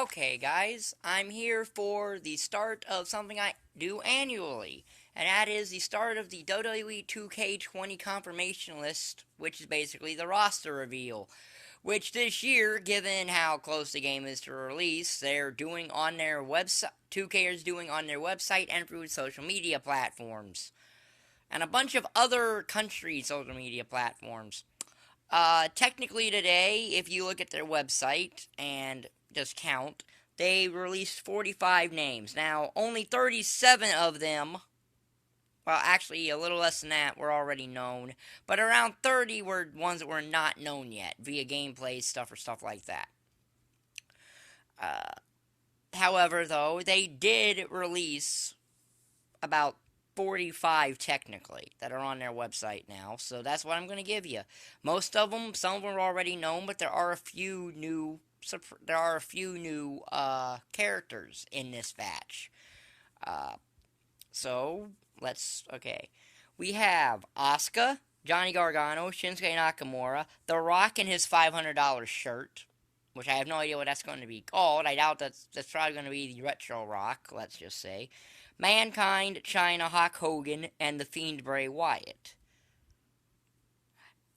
Okay, guys, I'm here for the start of something I do annually, and that is the start of the WWE2K20 confirmation list, which is basically the roster reveal. Which this year, given how close the game is to release, they're doing on their website. 2K is doing on their website and through social media platforms, and a bunch of other countries' social media platforms. Technically today, if you look at their website and just count, they released 45 names. Now, only 37 of them, well, actually, a little less than that, were already known, but around 30 were ones that were not known yet via gameplay stuff or stuff like that. Uh, However, though, they did release about 45 technically that are on their website now, so that's what I'm going to give you. Most of them, some of them are already known, but there are a few new characters in this batch. Uh, so okay. We have Asuka, Johnny Gargano, Shinsuke Nakamura, The Rock in his $500 shirt, which I have no idea what that's going to be called. I doubt that's probably going to be the Retro Rock, let's just say. Mankind, China, Hulk Hogan, and the Fiend Bray Wyatt.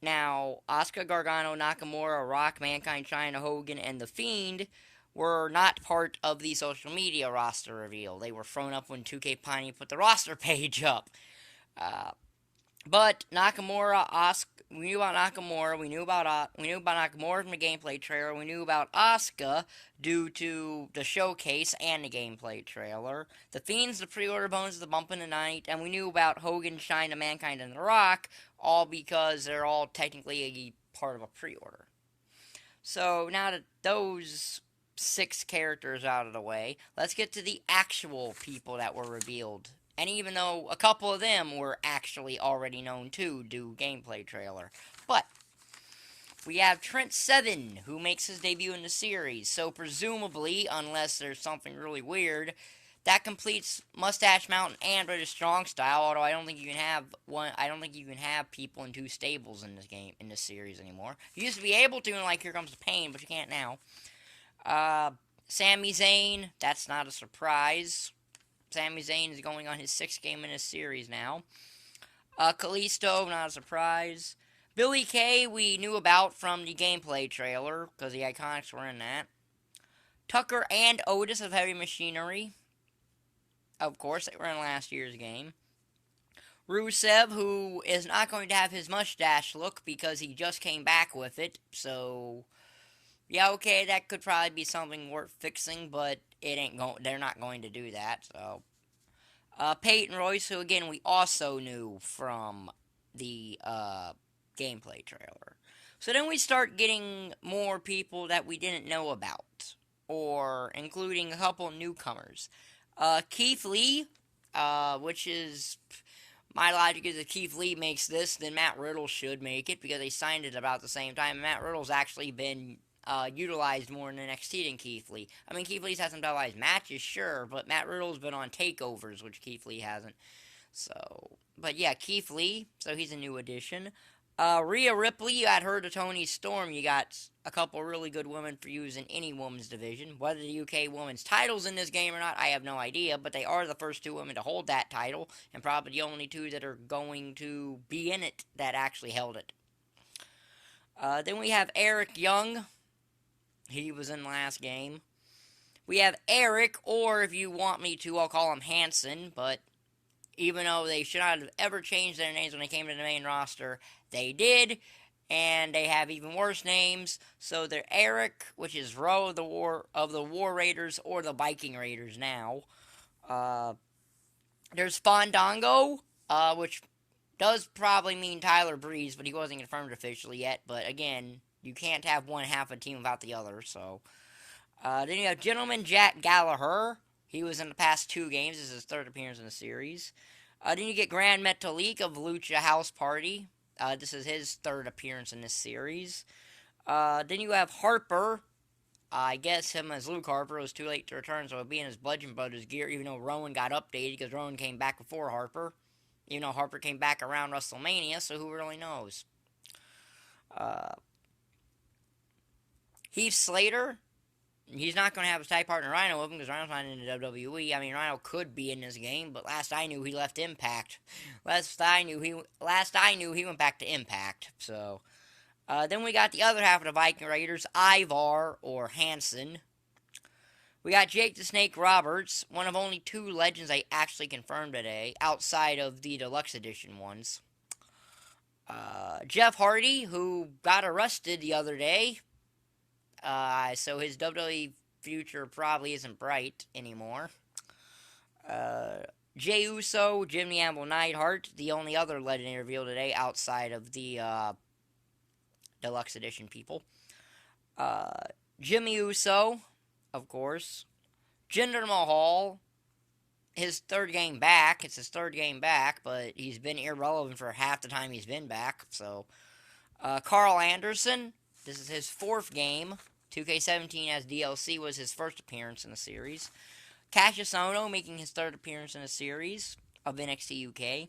Now, Asuka, Gargano, Nakamura, Rock, Mankind, China, Hogan, and the Fiend were not part of the social media roster reveal. They were thrown up when 2K Pioneer put the roster page up. Uh, but Nakamura, Asuka, we knew about Nakamura. We knew about Nakamura from the gameplay trailer. We knew about Asuka due to the showcase and the gameplay trailer. The Fiends, the pre-order bonus, the bump in the night, and we knew about Hogan, China, Mankind, and The Rock, all because they're all technically a part of a pre-order. So now that those 6 characters out of the way, let's get to the actual people that were revealed. And even though a couple of them were actually already known too, due gameplay trailer. But we have Trent Seven, who makes his debut in the series. So presumably, unless there's something really weird, that completes Mustache Mountain and British Strong Style. Although I don't think you can have one. I don't think you can have people in 2 stables in this game in this series anymore. You used to be able to in like Here Comes the Pain, but you can't now. Sami Zayn, that's not a surprise. Sami Zayn is going on his 6th game in this series now. Kalisto, not a surprise. Billy Kay, we knew about from the gameplay trailer, because the Iconics were in that. Tucker and Otis of Heavy Machinery. Of course, they were in last year's game. Rusev, who is not going to have his mustache look because he just came back with it, so yeah, okay, that could probably be something worth fixing, but they're not going to do that, so. Peyton Royce, who again we also knew from the gameplay trailer. So then we start getting more people that we didn't know about, or including a couple newcomers. Keith Lee, which is my logic is if Keith Lee makes this, then Matt Riddle should make it because they signed it about the same time. Matt Riddle's actually been utilized more in NXT than Keith Lee. I mean, Keith Lee's had some televised matches, sure, but Matt Riddle's been on takeovers, which Keith Lee hasn't. So, but yeah, Keith Lee, so he's a new addition. Rhea Ripley, you got her to Tony Storm. You got a couple really good women for use in any women's division. Whether the UK women's title's in this game or not, I have no idea, but they are the first 2 women to hold that title, and probably the only 2 that are going to be in it that actually held it. Then we have Eric Young. He was in the last game. We have Eric, or if you want me to, I'll call him Hanson, but even though they should not have ever changed their names when they came to the main roster, they did, and they have even worse names. So they're Eric, which is Row of the War Raiders, or the Viking Raiders now. There's Fandango, which does probably mean Tyler Breeze, but he wasn't confirmed officially yet. But again, you can't have one half a team without the other, so. Then you have Gentleman Jack Gallagher. He was in the past 2 games. This is his 3rd appearance in the series. Then you get Grand Metalik of Lucha House Party. This is his 3rd appearance in this series. Then you have Harper. I guess him as Luke Harper. It was too late to return, so it'll be in his Bludgeon Brothers gear, even though Rowan got updated, because Rowan came back before Harper. Even though Harper came back around WrestleMania, so who really knows? Heath Slater. he's not going to have his tag partner Rhino with him because Rhino's not in the WWE. I mean, Rhino could be in this game, but last I knew he left Impact. Last I knew he went back to Impact. So then we got the other half of the Viking Raiders, Ivar or Hansen. We got Jake the Snake Roberts, one of only 2 legends I actually confirmed today, outside of the Deluxe Edition ones. Jeff Hardy, who got arrested the other day, so his WWE future probably isn't bright anymore. Jey Uso, Jimmy Anvil Neidhart, the only other legend revealed today outside of the Deluxe Edition people. Jimmy Uso, of course. Jinder Mahal, his 3rd game back. It's his 3rd game back, but he's been irrelevant for half the time he's been back. So, Carl Anderson, this is his 4th game. 2K17 as DLC was his first appearance in the series. Cassius Ohno making his 3rd appearance in the series of NXT UK.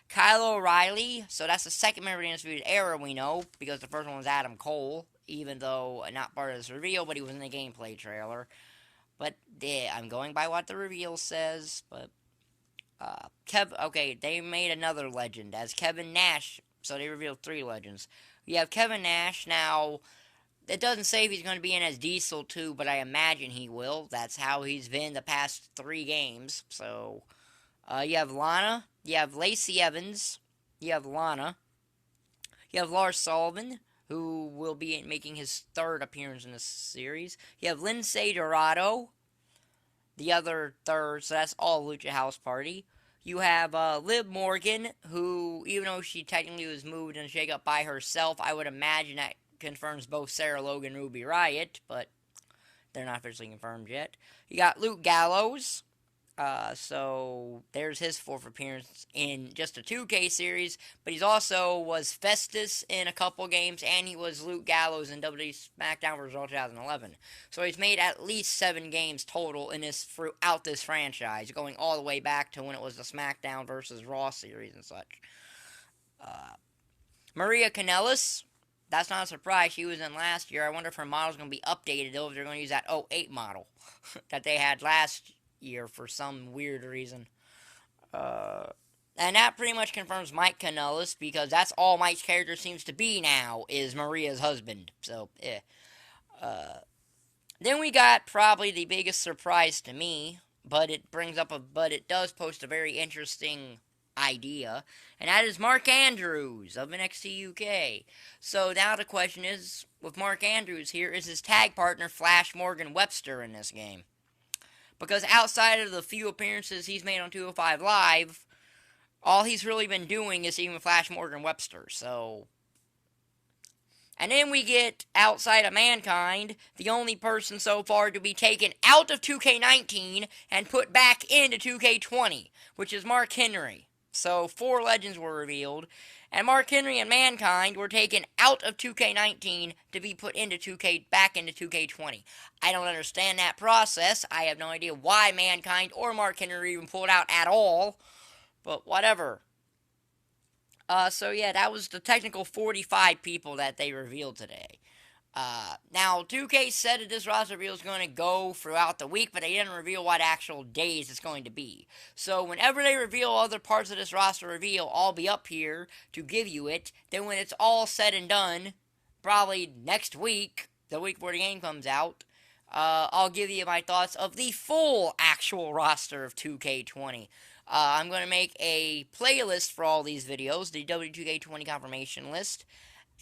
Kyle O'Reilly, so that's the 2nd member of the Undisputed Era we know, because the first one was Adam Cole, even though not part of this reveal, but he was in the gameplay trailer. But I'm going by what the reveal says. But they made another legend as Kevin Nash. So they revealed 3 legends. You have Kevin Nash now. It doesn't say if he's going to be in as Diesel too, but I imagine he will. That's how he's been the past 3 games. So you have Lana, you have Lacey Evans, you have Lana, you have Lars Sullivan, who will be making his 3rd appearance in this series. You have Lindsay Dorado, the other 3rd, so that's all Lucha House Party. You have Liv Morgan, who, even though she technically was moved and shake up by herself, I would imagine that confirms both Sarah Logan and Ruby Riott, but they're not officially confirmed yet. You got Luke Gallows. So there's his 4th appearance in just a 2K series, but he's also was Festus in a couple games, and he was Luke Gallows in WWE SmackDown vs. Raw 2011. So he's made at least 7 games total in this throughout this franchise, going all the way back to when it was the SmackDown vs. Raw series and such. Maria Kannelis, that's not a surprise. She was in last year. I wonder if her model's going to be updated, though, if they're going to use that 08 model that they had last year for some weird reason. And that pretty much confirms Mike Kannelis, because that's all Mike's character seems to be now, is Maria's husband. So, then we got probably the biggest surprise to me, but it does post a very interesting idea, and that is Mark Andrews of NXT UK. So now the question is, with Mark Andrews here, is his tag partner Flash Morgan Webster in this game? Because outside of the few appearances he's made on 205 Live, all he's really been doing is even Flash Morgan Webster. So, and then we get, outside of Mankind, the only person so far to be taken out of 2K19 and put back into 2K20, which is Mark Henry. So 4 legends were revealed, and Mark Henry and Mankind were taken out of 2K19 to be put into back into 2K20. I don't understand that process. I have no idea why Mankind or Mark Henry even pulled out at all, but whatever. So yeah, that was the technical 45 people that they revealed today. Now, 2K said that this roster reveal is going to go throughout the week, but they didn't reveal what actual days it's going to be. So, whenever they reveal other parts of this roster reveal, I'll be up here to give you it. Then when it's all said and done, probably next week, the week before the game comes out, I'll give you my thoughts of the full actual roster of 2K20. I'm going to make a playlist for all these videos, the W2K20 confirmation list.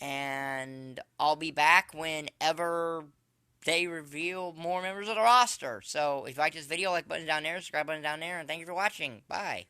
And I'll be back whenever they reveal more members of the roster. So, if you like this video, like button down there, subscribe button down there, and thank you for watching. Bye.